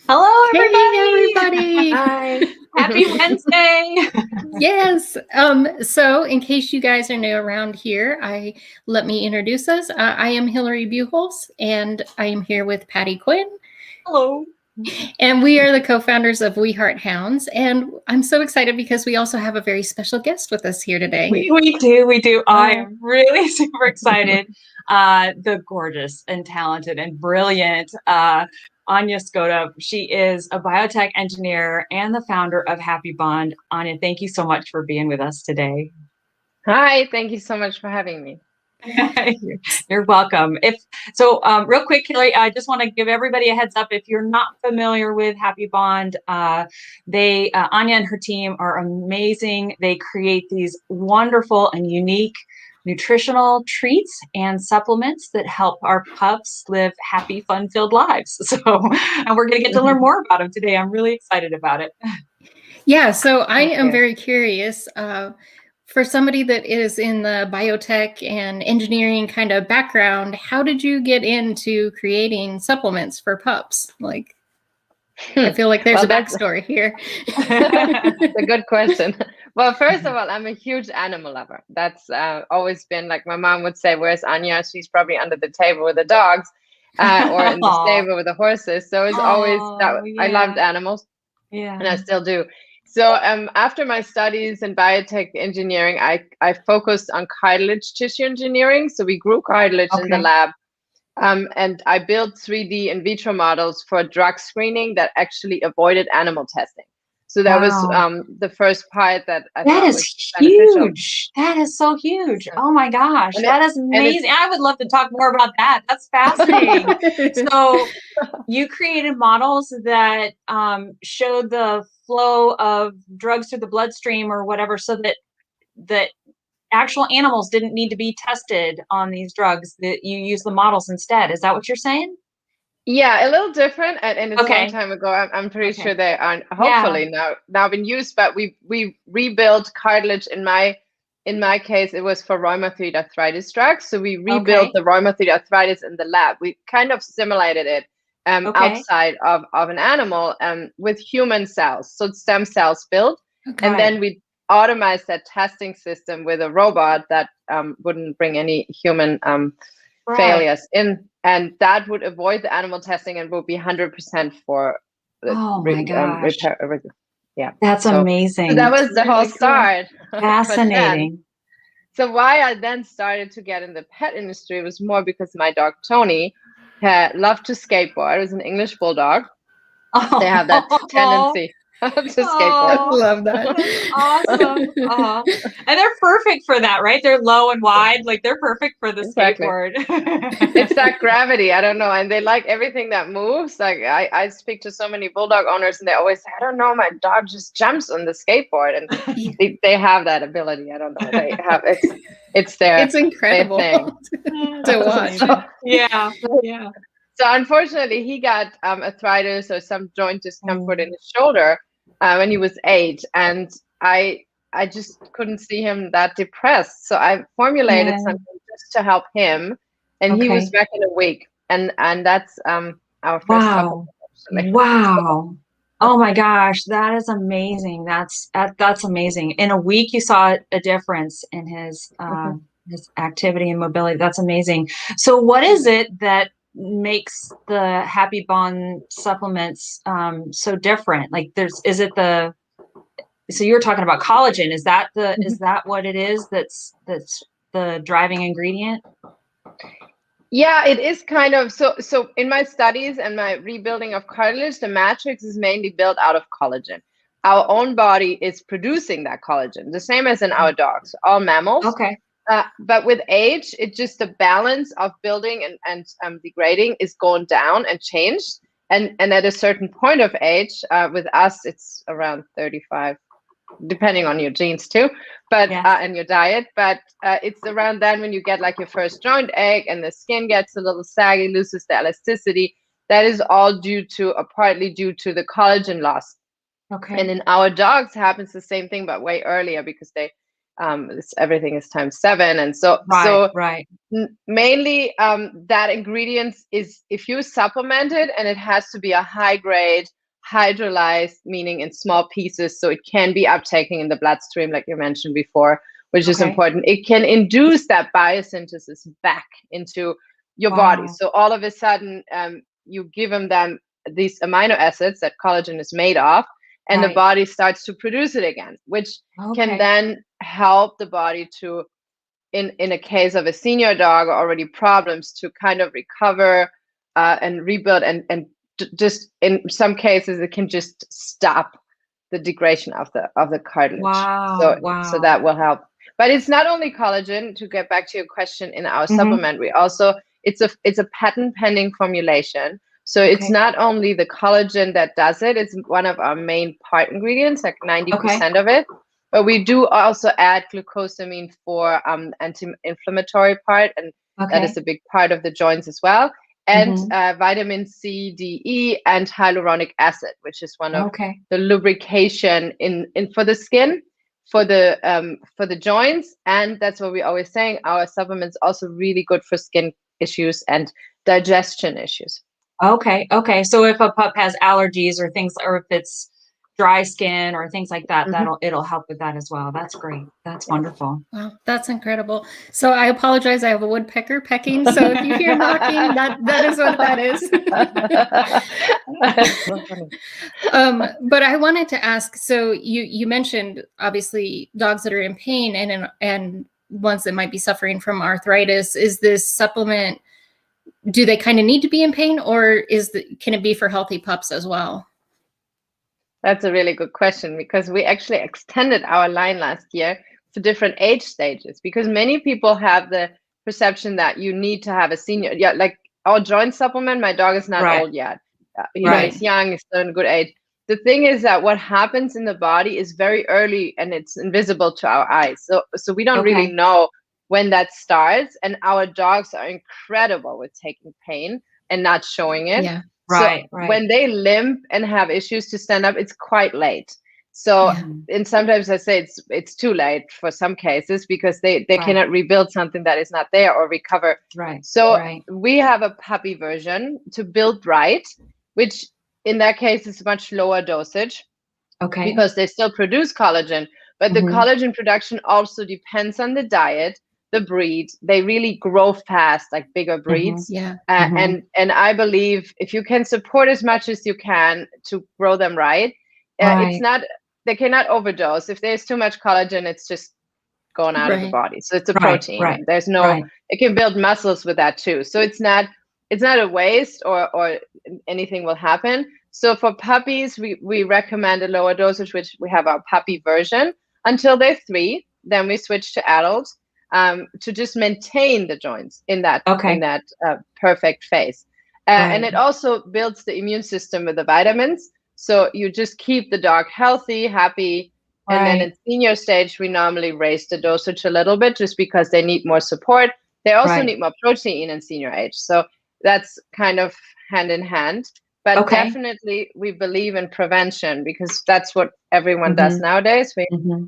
Hello, Hey, everybody. everybody. Hi. Happy Wednesday. Yes. So in case you guys are new around here, let me introduce us. I am Hillary Buchholz, and I am here with Patty Quinn, Hello. and we are the co-founders of We Heart Hounds. And I'm so excited because we also have a very special guest with us here today. We do. I am really super excited. The gorgeous and talented and brilliant Anja Skodda. She is a biotech engineer and the founder of HappyBond. Anja, thank you so much for being with us today. Hi, thank you so much for having me. You're welcome. Real quick, Hillary, I just want to give everybody a heads up. If you're not familiar with HappyBond, Anja and her team are amazing. They create these wonderful and unique nutritional treats and supplements that help our pups live happy, fun-filled lives. And we're going to get to learn more about them today. I'm really excited about it. Yeah, so I am very curious. For somebody that is in the biotech and engineering kind of background, how did you get into creating supplements for pups? I feel like there's a backstory here. It's a good question. Well, first of all, I'm a huge animal lover. That's always been, like my mom would say, where's Anja? She's probably under the table with the dogs or in the stable with the horses. So it's always that I loved animals. Yeah. And I still do. So after my studies in biotech engineering, I focused on cartilage tissue engineering. So we grew cartilage in the lab. And I built 3D in vitro models for drug screening that actually avoided animal testing. So that was the first part that I thought was beneficial. Huge. That is so huge. Oh my gosh, that is amazing. I would love to talk more about that. That's fascinating. So you created models that showed the flow of drugs through the bloodstream or whatever, so that actual animals didn't need to be tested on these drugs, that you use the models instead. Is that what you're saying? Yeah, a little different. And it's a long time ago. I'm pretty sure they are hopefully now been used, but we rebuilt cartilage. In my case, it was for rheumatoid arthritis drugs. So we rebuilt the rheumatoid arthritis in the lab. We kind of simulated it outside of an animal with human cells. So stem cells built. And then we automized that testing system with a robot that wouldn't bring any human failures in, and that would avoid the animal testing and would be 100% for repair. Yeah, that's amazing. So that was the whole start. Fascinating. So why I then started to get in the pet industry was more because my dog Tony loved to skateboard. It was an English bulldog. They have that tendency to skateboard. I love that. Awesome. And they're perfect for that, right? They're low and wide. Like, they're perfect for the skateboard. It's that gravity. I don't know. And they like everything that moves. Like I speak to so many bulldog owners and they always say, I don't know, my dog just jumps on the skateboard. And they have that ability. I don't know. They have it's their it's incredible to watch. Yeah. So unfortunately, he got arthritis or some joint discomfort in his shoulder when he was 8, and I just couldn't see him that depressed. So I formulated something just to help him, and he was back in a week. And that's our first supplement. Wow. Oh my gosh, that is amazing. That's amazing. In a week, you saw a difference in his activity and mobility. That's amazing. So what is it that makes the HappyBond supplements so different? Like, so you're talking about collagen. Is that what it is that's the driving ingredient? Yeah, it is kind of so in my studies and my rebuilding of cartilage, the matrix is mainly built out of collagen. Our own body is producing that collagen, the same as in our dogs, all mammals. But with age, it's just the balance of building and degrading is going down and changed. And at a certain point of age, with us, it's around 35, depending on your genes too, but and your diet. But it's around then when you get like your first joint ache and the skin gets a little saggy, loses the elasticity. That is all partly due to the collagen loss. And in our dogs happens the same thing, but way earlier, because they everything is times 7. And so, mainly that ingredients is, if you supplement it, and it has to be a high grade, hydrolyzed, meaning in small pieces, so it can be uptaken in the bloodstream, like you mentioned before, which is important. It can induce that biosynthesis back into your body. So all of a sudden, you give them these amino acids that collagen is made of, and the body starts to produce it again, which can then help the body to, in a case of a senior dog, already problems, to kind of recover and rebuild, and just in some cases it can just stop the degradation of the cartilage. So that will help. But it's not only collagen. To get back to your question, in our supplement, we also, it's a patent pending formulation. So it's not only the collagen that does it, it's one of our main part ingredients, like 90% of it. But we do also add glucosamine for anti-inflammatory part, and that is a big part of the joints as well. And vitamin C, D, E, and hyaluronic acid, which is one of the lubrication in for the skin, for the joints. And that's what we're always saying, our supplements also really good for skin issues and digestion issues. Okay. So if a pup has allergies or things, or if it's dry skin or things like that, it'll help with that as well. That's great. That's wonderful. Wow, that's incredible. So I apologize. I have a woodpecker pecking. So if you hear knocking, that is what that is. That's so funny. But I wanted to ask, so you mentioned obviously dogs that are in pain and ones that might be suffering from arthritis. Is this supplement, do they kind of need to be in pain, or can it be for healthy pups as well? That's a really good question, because we actually extended our line last year to different age stages, because many people have the perception that you need to have a senior. Yeah, like our joint supplement, my dog is not old yet. He's young, he's still in a good age. The thing is that what happens in the body is very early, and it's invisible to our eyes. So we don't really know when that starts. And our dogs are incredible with taking pain and not showing it. Yeah. When they limp and have issues to stand up, it's quite late. So, and sometimes I say it's too late for some cases, because they cannot rebuild something that is not there or recover. So we have a puppy version to build right, which in that case is much lower dosage. Because they still produce collagen, but the collagen production also depends on the diet, the breed. They really grow fast, like bigger breeds. And I believe if you can support as much as you can to grow them right, it's not, they cannot overdose. If there's too much collagen, it's just going out of the body. So it's a protein. There's no, it can build muscles with that too. So it's not a waste, or anything will happen. So for puppies, we recommend a lower dosage, which we have our puppy version until they're 3. Then we switch to adults. To just maintain the joints in that perfect phase. And it also builds the immune system with the vitamins. So you just keep the dog healthy, happy. And then in senior stage, we normally raise the dosage a little bit, just because they need more support. They also need more protein in senior age. So that's kind of hand in hand. But definitely we believe in prevention, because that's what everyone does nowadays.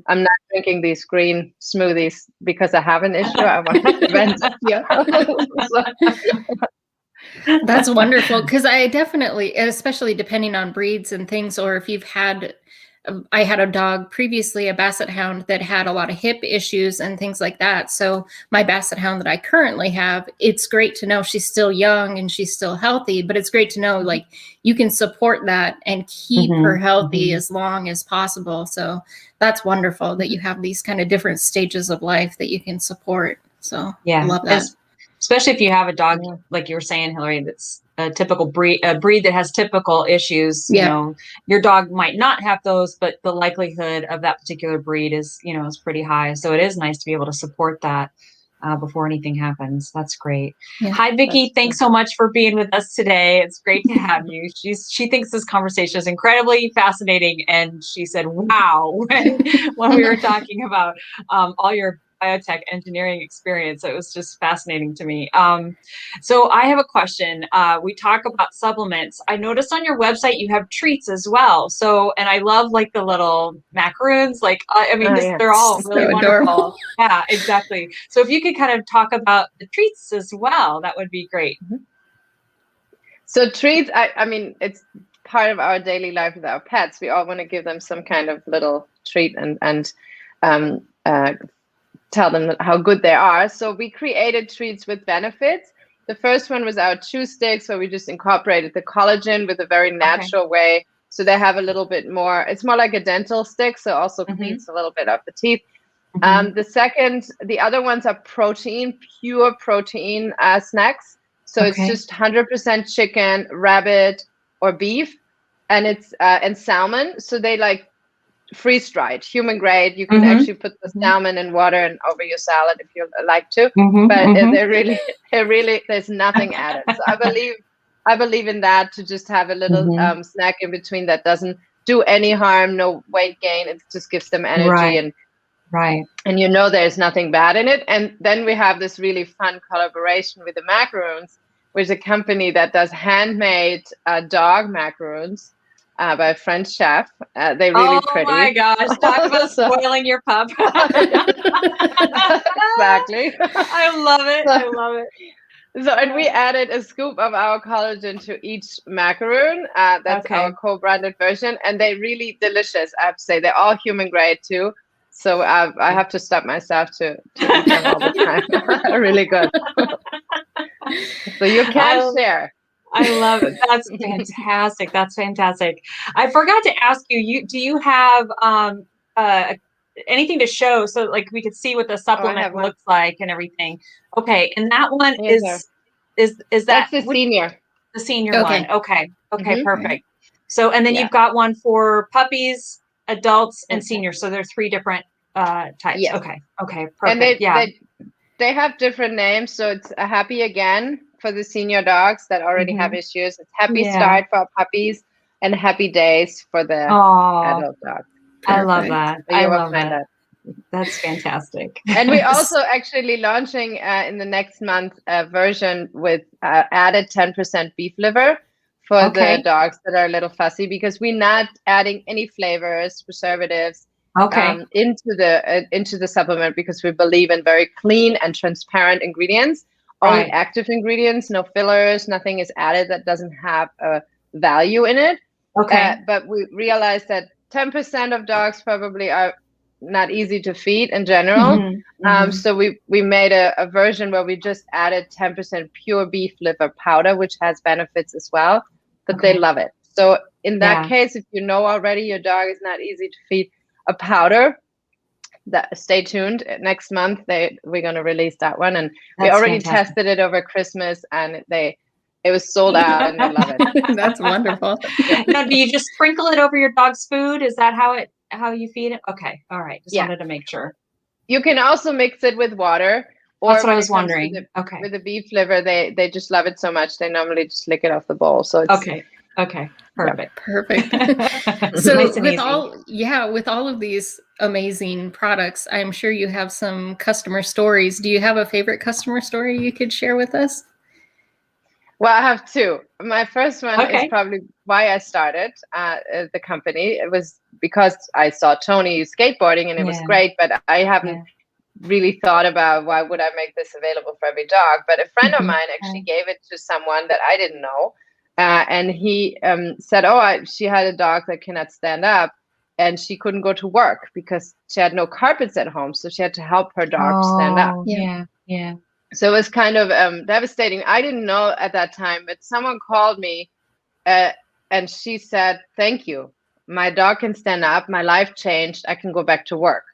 I'm not drinking these green smoothies because I have an issue. I want to prevent it. That's wonderful, because I definitely, especially depending on breeds and things, or if you've had, I had a dog previously, a Basset Hound, that had a lot of hip issues and things like that. So my Basset Hound that I currently have, it's great to know she's still young and she's still healthy, but it's great to know, like, you can support that and keep her healthy as long as possible. So that's wonderful that you have these kind of different stages of life that you can support. So I love that. Especially if you have a dog, like you were saying, Hillary, that's a typical breed, a breed that has typical issues. You know, your dog might not have those, but the likelihood of that particular breed is, is pretty high. So it is nice to be able to support that before anything happens. That's great. Hi, Vicki. Thanks so much for being with us today. It's great to have you. She thinks this conversation is incredibly fascinating. And she said, wow, when we were talking about all your biotech engineering experience. It was just fascinating to me. So I have a question. We talk about supplements. I noticed on your website you have treats as well. So, and I love like the little macaroons. Like, I mean, they're all really So wonderful. adorable. Yeah, exactly. So if you could kind of talk about the treats as well, that would be great. So treats, I mean, it's part of our daily life with our pets. We all want to give them some kind of little treat and tell them how good they are. So we created treats with benefits. The first one was our chew sticks, where we just incorporated the collagen with a very natural way. So they have a little bit more, it's more like a dental stick, so also cleans a little bit of the teeth. The other ones are protein, pure protein snacks. So it's just 100% chicken, rabbit, or beef, and it's and salmon. So they like freeze dried, human grade. You can actually put the salmon in water and over your salad if you like to. But they're really there's nothing added. So I believe in that, to just have a little snack in between that doesn't do any harm, no weight gain. It just gives them energy and there's nothing bad in it. And then we have this really fun collaboration with the macaroons, which is a company that does handmade dog macaroons by a French chef. They're really pretty. Oh my gosh, talk about spoiling your pup. Exactly. I love it. I love it. So, and we added a scoop of our collagen to each macaroon. That's our co-branded version, and they're really delicious. I have to say, they're all human grade too. So I have to stop myself to eat them all the time. Really good. So you can share. I love it. That's fantastic. That's fantastic. I forgot to ask you, do you have anything to show so like we could see what the supplement looks like and everything? Okay. And that one is that that's the senior. The senior one. Okay. Okay, perfect. So and then you've got one for puppies, adults, and seniors. So there are 3 different types. Yes. Okay. Okay. Perfect. And they have different names. So it's a Happy Again for the senior dogs that already have issues. It's Happy Start for puppies, and Happy Days for the adult dogs. I love that. So I love that. That's fantastic. And we're also actually launching in the next month a version with added 10% beef liver for the dogs that are a little fussy, because we're not adding any flavors, preservatives into the supplement, because we believe in very clean and transparent ingredients. Only active ingredients, no fillers, nothing is added that doesn't have a value in it. But we realized that 10% of dogs probably are not easy to feed in general. So we made a version where we just added 10% pure beef liver powder, which has benefits as well, but they love it. So in that case, if you know already your dog is not easy to feed, a powder, stay tuned. Next month we're going to release that one, and we already tested it over Christmas, and it was sold out, and they love it. That's wonderful. Now, do you just sprinkle it over your dog's food? Is that how you feed it? Okay, all right. Just wanted to make sure. You can also mix it with water. Or that's what I was wondering. With the beef liver, they just love it so much they normally just lick it off the bowl. So it's Okay. Perfect. Perfect. So nice with all of these amazing products, I'm sure you have some customer stories. Do you have a favorite customer story you could share with us? Well, I have 2. My first one is probably why I started the company. It was because I saw Tony skateboarding, and it was great, but I haven't really thought about why would I make this available for every dog. But a friend of mine actually gave it to someone that I didn't know. And he said, she had a dog that cannot stand up, and she couldn't go to work because she had no carpets at home. So she had to help her dog stand up. Yeah. So it was kind of devastating. I didn't know at that time, but someone called me and she said, "Thank you. My dog can stand up. My life changed. I can go back to work."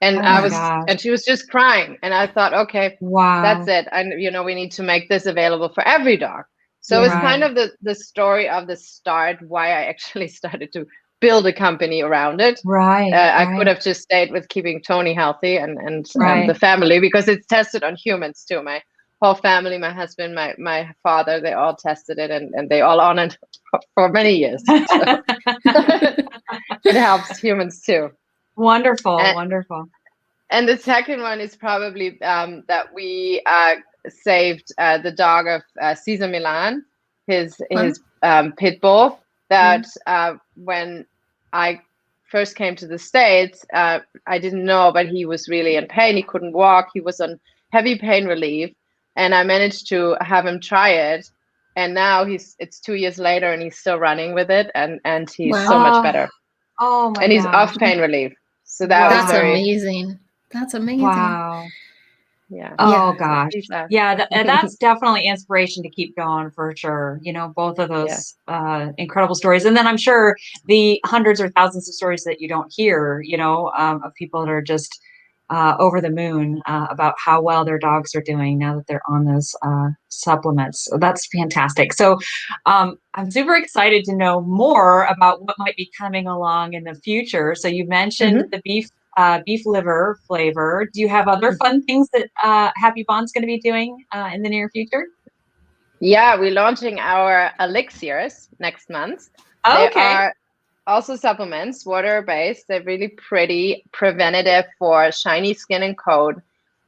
And and she was just crying. And I thought, okay, that's it. And, we need to make this available for every dog. So it's kind of the story of the start, why I actually started to build a company around it. I could have just stayed with keeping Tony healthy and the family, because it's tested on humans too. My whole family, my husband, my father, they all tested it, and they all on it for many years. So it helps humans too. Wonderful. And the second one is probably that we saved the dog of Caesar Milan, his pit bull. That when I first came to the States, I didn't know, but he was really in pain. He couldn't walk. He was on heavy pain relief, and I managed to have him try it. And now it's 2 years later, and he's still running with it, and he's so much better. Oh my! And he's off pain relief. So that's amazing. That's amazing. Wow. Yeah. Oh gosh. Yeah. That's definitely inspiration to keep going for sure. You know, both of those incredible stories. And then I'm sure the hundreds or thousands of stories that you don't hear, you know, of people that are just over the moon about how well their dogs are doing now that they're on those supplements. So that's fantastic. So I'm super excited to know more about what might be coming along in the future. So you mentioned the beef liver flavor. Do you have other fun things that HappyBond's going to be doing in the near future? Yeah, we're launching our elixirs next month. Okay. They are also supplements, water-based. They're really pretty, preventative for shiny skin and coat,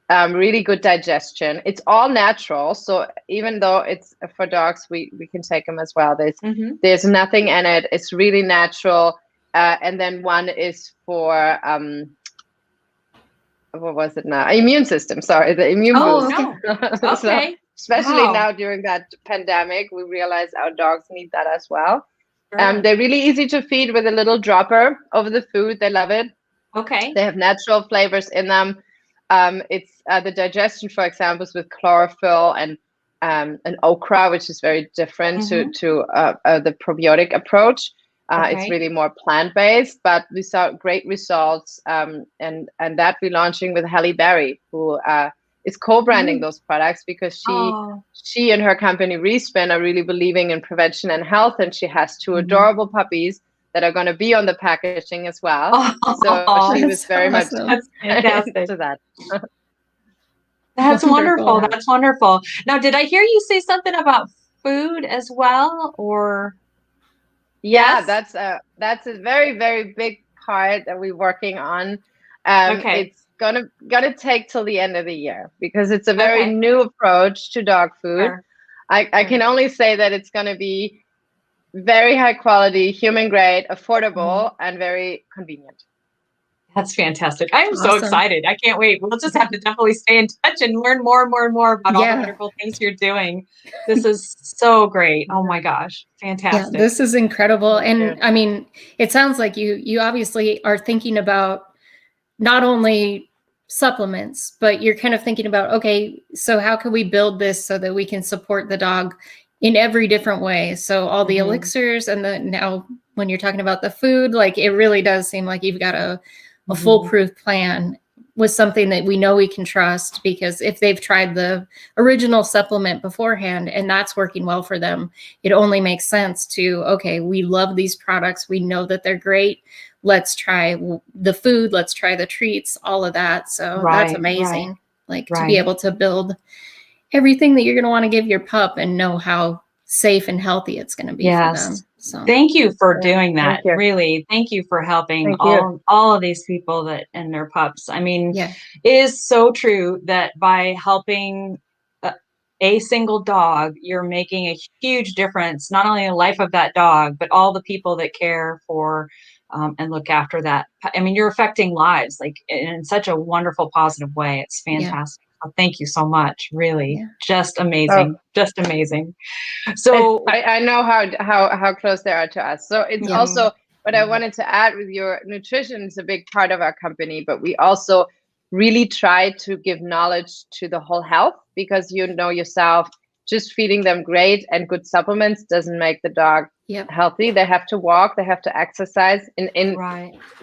really good digestion. It's all natural. So even though it's for dogs, we can take them as well. There's nothing in it. It's really natural. And then one is for what was it now? Immune system. Sorry, the immune boost. Okay. So, especially now during that pandemic, we realize our dogs need that as well. Sure. They're really easy to feed with a little dropper over the food. They love it. Okay. They have natural flavors in them. It's the digestion, for example, is with chlorophyll and okra, which is very different to the probiotic approach. It's really more plant-based, but we saw great results. And that we're launching with Halle Berry, who is co-branding those products because she and her company Respin are really believing in prevention and health, and she has two adorable puppies that are going to be on the packaging as well. So she was very much into that. That's wonderful. That's wonderful. Now, did I hear you say something about food as well, or? Yeah, that's a very, very big part that we're working on. It's gonna take till the end of the year because it's a very new approach to dog food. Sure. I can only say that it's gonna be very high quality, human grade, affordable, and very convenient. That's fantastic. I'm so excited. I can't wait. We'll just have to definitely stay in touch and learn more and more and more about all the wonderful things you're doing. This is so great. Oh my gosh. Fantastic. Yeah, this is incredible. And I mean, it sounds like you obviously are thinking about not only supplements, but you're kind of thinking about, okay, so how can we build this so that we can support the dog in every different way? So all the elixirs and now when you're talking about the food, like it really does seem like you've got a foolproof plan with something that we know we can trust, because if they've tried the original supplement beforehand and that's working well for them, it only makes sense to, okay, we love these products. We know that they're great. Let's try the food. Let's try the treats, all of that. So that's amazing. To be able to build everything that you're going to want to give your pup and know how safe and healthy it's going to be for them. So thank you for doing that. Really, thank you for helping all of these people and their pups. I mean, it is so true that by helping a single dog, you're making a huge difference, not only in the life of that dog, but all the people that care for and look after that. I mean, you're affecting lives like in such a wonderful, positive way. It's fantastic. Oh, thank you so much. Really, just amazing. Just amazing. So I know how close they are to us. So it's also what I wanted to add with your nutrition is a big part of our company, but we also really try to give knowledge to the whole health, because you know yourself, just feeding them great and good supplements doesn't make the dog healthy. They have to walk, they have to exercise in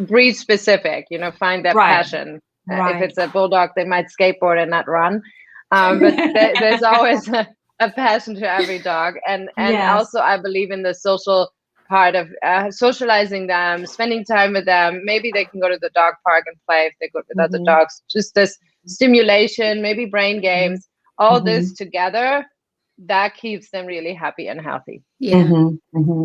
breed specific, find their passion. If it's a bulldog, they might skateboard and not run. But there's always a passion to every dog. And also I believe in the social part of socializing them, spending time with them. Maybe they can go to the dog park and play if they're good with other dogs. Just this stimulation, maybe brain games, all this together that keeps them really happy and healthy. Yeah.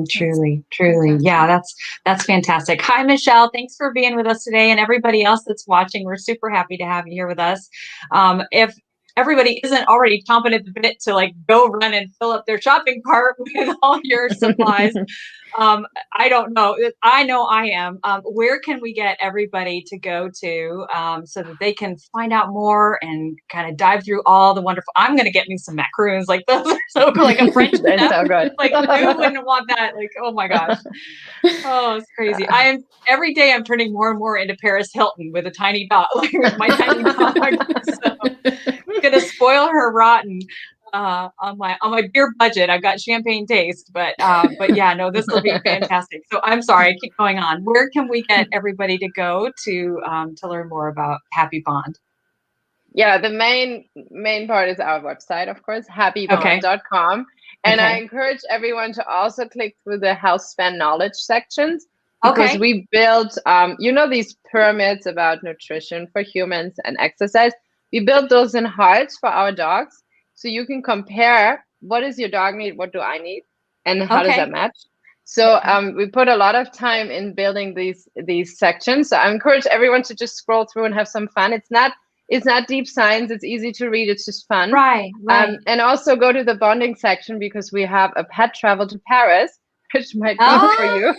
Truly, truly. Yeah, that's fantastic. Hi, Michelle. Thanks for being with us today. And everybody else that's watching, we're super happy to have you here with us. If everybody isn't already chomping at the bit to like go run and fill up their shopping cart with all your supplies, I don't know. I know I am. Where can we get everybody to go to so that they can find out more and kind of dive through all the wonderful? I'm going to get me some macaroons. Like those are so cool, like a French They're chef. so good. Like who wouldn't want that? Like, oh my gosh. Oh, it's crazy. Every day I'm turning more and more into Paris Hilton with a tiny dog, like with my tiny dog. So I'm gonna spoil her rotten. On my beer budget, I've got champagne taste, but yeah, no, this will be fantastic. So I'm sorry, I keep going on. Where can we get everybody to go to learn more about HappyBond? Yeah, the main part is our website, of course, happybond.com. And I encourage everyone to also click through the health span knowledge sections, because we built, these pyramids about nutrition for humans and exercise. We built those in hearts for our dogs. So you can compare, what does your dog need? What do I need? And how does that match? So we put a lot of time in building these sections. So I encourage everyone to just scroll through and have some fun. It's not deep science. It's easy to read. It's just fun. Right. And also go to the bonding section, because we have a pet travel to Paris, which might be for you.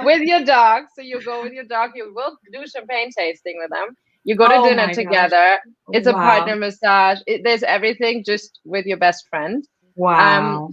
With your dog. So you go with your dog. You will do champagne tasting with them. You go to dinner together. It's a partner massage. There's everything, just with your best friend. Wow.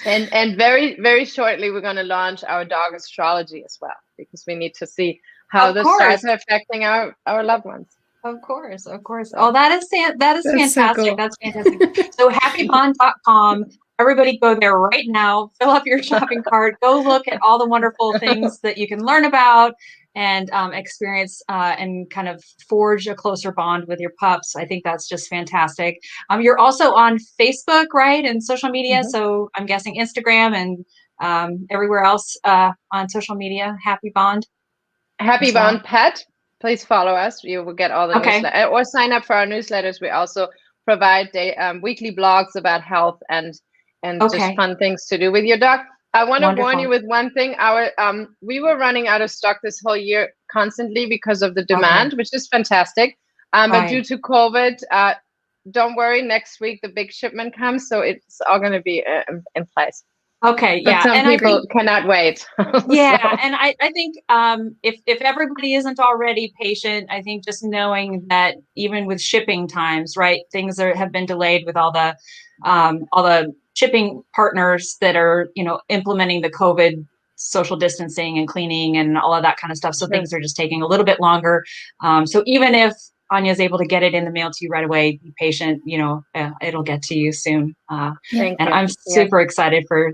And very, very shortly, we're going to launch our dog astrology as well, because we need to see how the stars are affecting our loved ones. Of course. Oh, that is fantastic. So cool. That's fantastic. So happybond.com. Everybody go there right now. Fill up your shopping cart. Go look at all the wonderful things that you can learn about and experience and kind of forge a closer bond with your pups. I think that's just fantastic. You're also on Facebook, right? And social media. So I'm guessing Instagram and everywhere else on social media, HappyBond. HappyBond Pet. Please follow us. You will get all the newsletters, or sign up for our newsletters. We also provide weekly blogs about health and just fun things to do with your dog. I want to warn you with one thing. We were running out of stock this whole year constantly because of the demand, which is fantastic. But due to COVID, don't worry. Next week the big shipment comes, so it's all going to be in place. Okay, but some people cannot wait. Yeah, and I think if everybody isn't already patient, I think just knowing that even with shipping times, right, things have been delayed with all the shipping partners that are implementing the COVID social distancing and cleaning and all of that kind of stuff. So things are just taking a little bit longer. So even if Anja's able to get it in the mail to you right away, be patient, it'll get to you soon. And I'm super excited for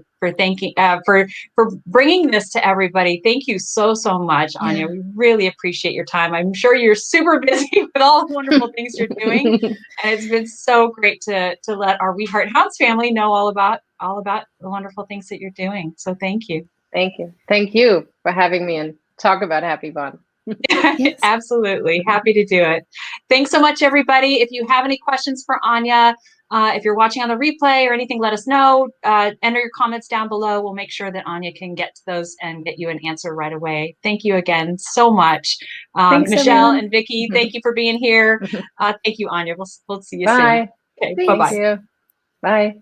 bringing this to everybody. Thank you so much, Anja. We really appreciate your time. I'm sure you're super busy with all the wonderful things you're doing. And it's been so great to let our We Heart Hounds family know all about the wonderful things that you're doing. So thank you. Thank you. Thank you for having me and talk about HappyBond. Yes. Absolutely. Happy to do it. Thanks so much, everybody. If you have any questions for Anja, if you're watching on the replay or anything, let us know. Enter your comments down below. We'll make sure that Anja can get to those and get you an answer right away. Thank you again so much. Thanks, Michelle everyone. and Vicki, thank you for being here. Thank you, Anja. We'll see you Bye. soon. Okay, bye-bye. Bye.